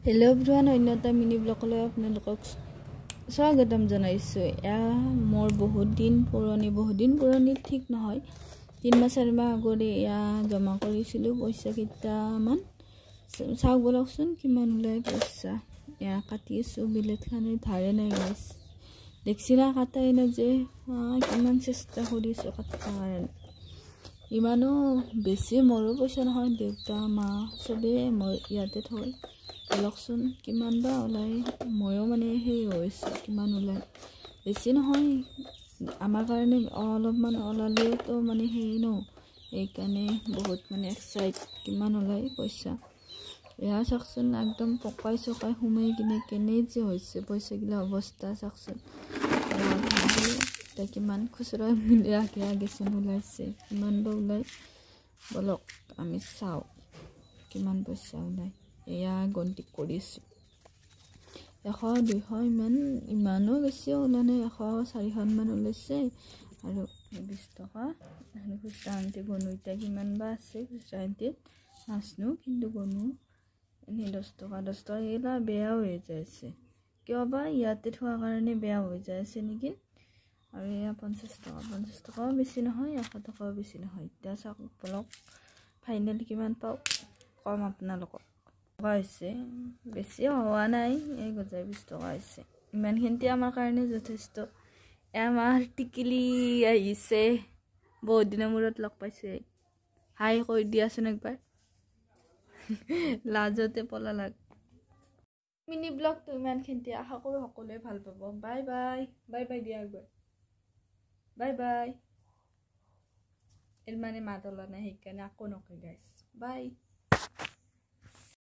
Hello' everyone, অন্যতা mini ব্লগলৈ আপোনালোকক স্বাগতম জনাইছোঁ। এয়া মোৰ বহুত দিন পুৰণি ঠিক নহয়, 3 মাহ 4 মাহ আগতে এয়া জমা কৰিছিলোঁ পইচা কেইটামান। চাওক বলকচোন কিমান ওলাই পইচা। এয়া কাটি আছোঁ, বিলেটখানে ধাৰে নাই গাইছ। দেখছিলা কাটাই না যে কিমান চেষ্টা কৰিছোঁ কাটাৰ কাৰণে। ইমানো বেছি মোৰো পইচা নহয়, দেউতা মা চবেই মই ইয়াতে থৈ বলকচোন কিমান বা ওলাই। ময়ো মানে সেই হৈছোঁ কিমান ওলাই, বেছি নহয় আমাৰ কাৰণে। অলপমান ওলালেওতো মানে সেই ন, সেইকাৰণে বহুত মানে এক্সাইট কিমান ওলাই পইচা। এয়া চাওকচোন একদম পকাই চকাই সোমাই কিনে কেনে যে হৈছে পইচাগিলা অৱস্থা চাওকচোন। এতিয়া কিমান খুচুৰা মিলি আগেচোন ওলাইছে, কিমান বা ওলাই বলক আমি চাওঁ কিমান পইচা ওলাই। এয়া গন্তি কৰিছোঁ 100 200 ইমানো বেছি ওলা নাই, 100 400 মান ওলাইছে। আৰু 20 টকা খুচৰা আনটি গণো এতিয়া কিমান বা আছে খুচৰা আনটিত নাচনো, কিন্তু গণো এনেই 10 টকা এইগিলা বেয়া হৈ যাইছে কিয় বা, ইয়াতে থোৱাৰ কাৰণে বেয়া হৈ যায় আছে নেকি। আৰু এয়া 50 টকাও বেছি নহয়, 100 টকাও বেছি নহয়। এতিয়া চাওক বলক ফাইনেল কিমান পাওঁ কম আপোনালোকক। টকা হৈছে বেছি হোৱা নাই, এই গজাই 20 টকা হৈছে। ইমানখিনিতে আমাৰ কাৰণে যথেষ্ট। আমাৰ টিকিলি আহিছে, বহুত দিনৰ মূৰত লগ পাইছে। হাই কৈ দিয়াচোন একবাৰ। লাজতে পলালাক। মিনি ব্লগটো ইমানখিনিতে, আশা কৰোঁ সকলোৱে ভাল পাব। বাই বাই দিয়া একবাৰ। বাই এৰ মানে মাত ওলা নাই, সেইকাৰণে আকৌ নকয় গাইছ। বাই।